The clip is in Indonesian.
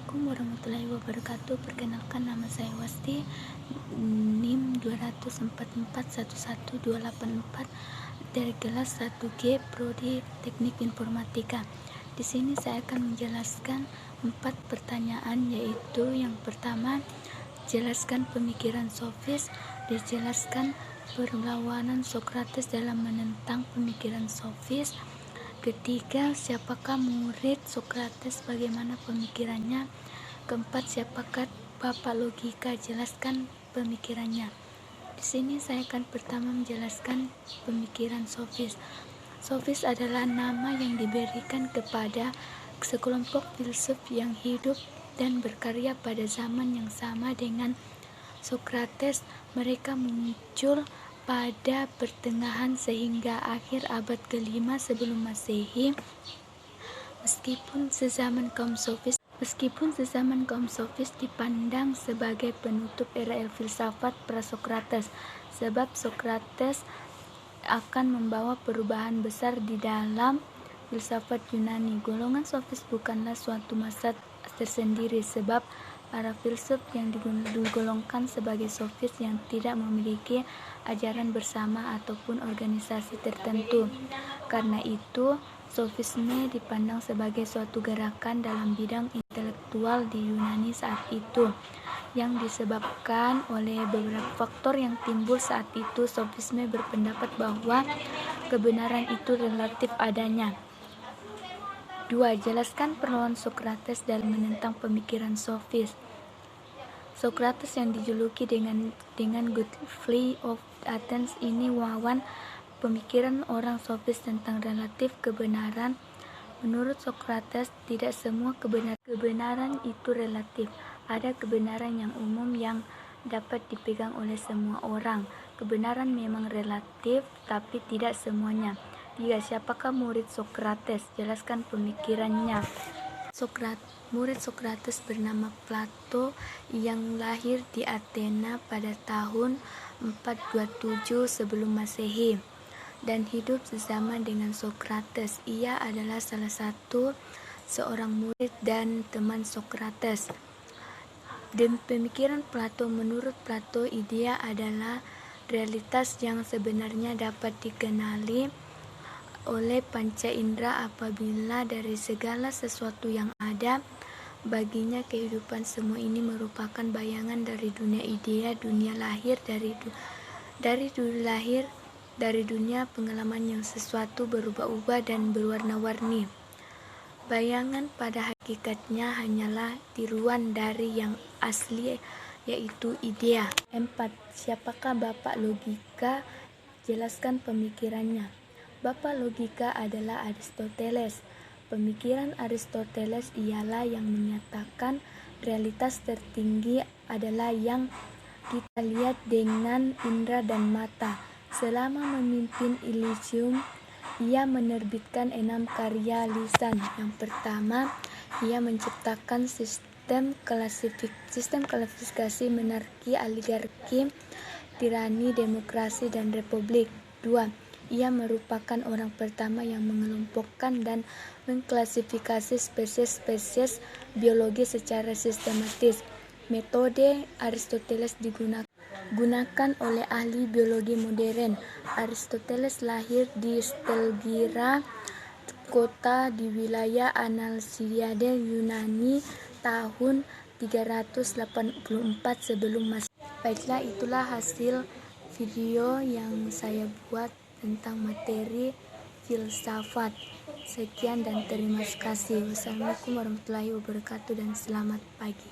Assalamualaikum warahmatullahi wabarakatuh. Perkenalkan, nama saya Wasti, NIM 244111284 dari kelas 1G Prodi Teknik Informatika. Di sini saya akan menjelaskan 4 pertanyaan, yaitu yang pertama, jelaskan pemikiran sofis, dijelaskan perlawanan Sokrates dalam menentang pemikiran sofis. Ketiga, siapakah murid Sokrates, bagaimana pemikirannya. Keempat, siapakah bapak logika, jelaskan pemikirannya. Di sini saya akan pertama menjelaskan pemikiran sofis. Sofis adalah nama yang diberikan kepada sekelompok filsuf yang hidup dan berkarya pada zaman yang sama dengan Sokrates. Mereka muncul pada pertengahan sehingga akhir abad ke-5 sebelum Masehi. Meskipun sezaman kaum sofis dipandang sebagai penutup era filsafat pra-Sokrates, sebab Sokrates akan membawa perubahan besar di dalam filsafat Yunani. Golongan sofis bukanlah suatu masa tersendiri, sebab para filsuf yang digolongkan sebagai sofis yang tidak memiliki ajaran bersama ataupun organisasi tertentu. Karena itu, sofisme dipandang sebagai suatu gerakan dalam bidang intelektual di Yunani saat itu, yang disebabkan oleh beberapa faktor yang timbul saat itu. Sofisme berpendapat bahwa kebenaran itu relatif adanya. 2. Jelaskan perlawanan Sokrates dalam menentang pemikiran sofis. Sokrates yang dijuluki dengan Good Fly of Athens ini wawan pemikiran orang sofis tentang relatif kebenaran. Menurut Sokrates, tidak semua kebenaran itu relatif. Ada kebenaran yang umum yang dapat dipegang oleh semua orang. Kebenaran memang relatif, tapi tidak semuanya. 3. Siapakah murid Sokrates? Jelaskan pemikirannya. Murid Sokrates bernama Plato yang lahir di Athena pada tahun 427 sebelum Masehi dan hidup sezaman dengan Sokrates. Ia adalah salah satu seorang murid dan teman Sokrates. Dan pemikiran Plato, menurut Plato, idea adalah realitas yang sebenarnya dapat dikenali oleh panca indera apabila dari segala sesuatu yang ada. Baginya kehidupan semua ini merupakan bayangan dari dunia idea, dunia lahir dari dunia pengalaman yang sesuatu berubah-ubah dan berwarna-warni. Bayangan pada hakikatnya hanyalah tiruan dari yang asli, yaitu idea. 4. Siapakah bapak logika? Jelaskan pemikirannya. Bapak logika adalah Aristoteles. Pemikiran Aristoteles ialah yang menyatakan realitas tertinggi adalah yang kita lihat dengan indera dan mata. Selama memimpin Elysium, ia menerbitkan 6 karya lisan. Yang pertama, ia menciptakan sistem klasifikasi monarki, oligarki, tirani, demokrasi, dan republik. 2. Ia merupakan orang pertama yang mengelompokkan dan mengklasifikasi spesies biologi secara sistematis. Metode Aristoteles digunakan oleh ahli biologi modern. Aristoteles lahir di Stelgira, kota di wilayah Analsiade, Yunani, tahun 384 sebelum Masehi. Baiklah, itulah hasil video yang saya buat tentang materi filsafat. Sekian dan terima kasih. Wassalamualaikum warahmatullahi wabarakatuh dan selamat pagi.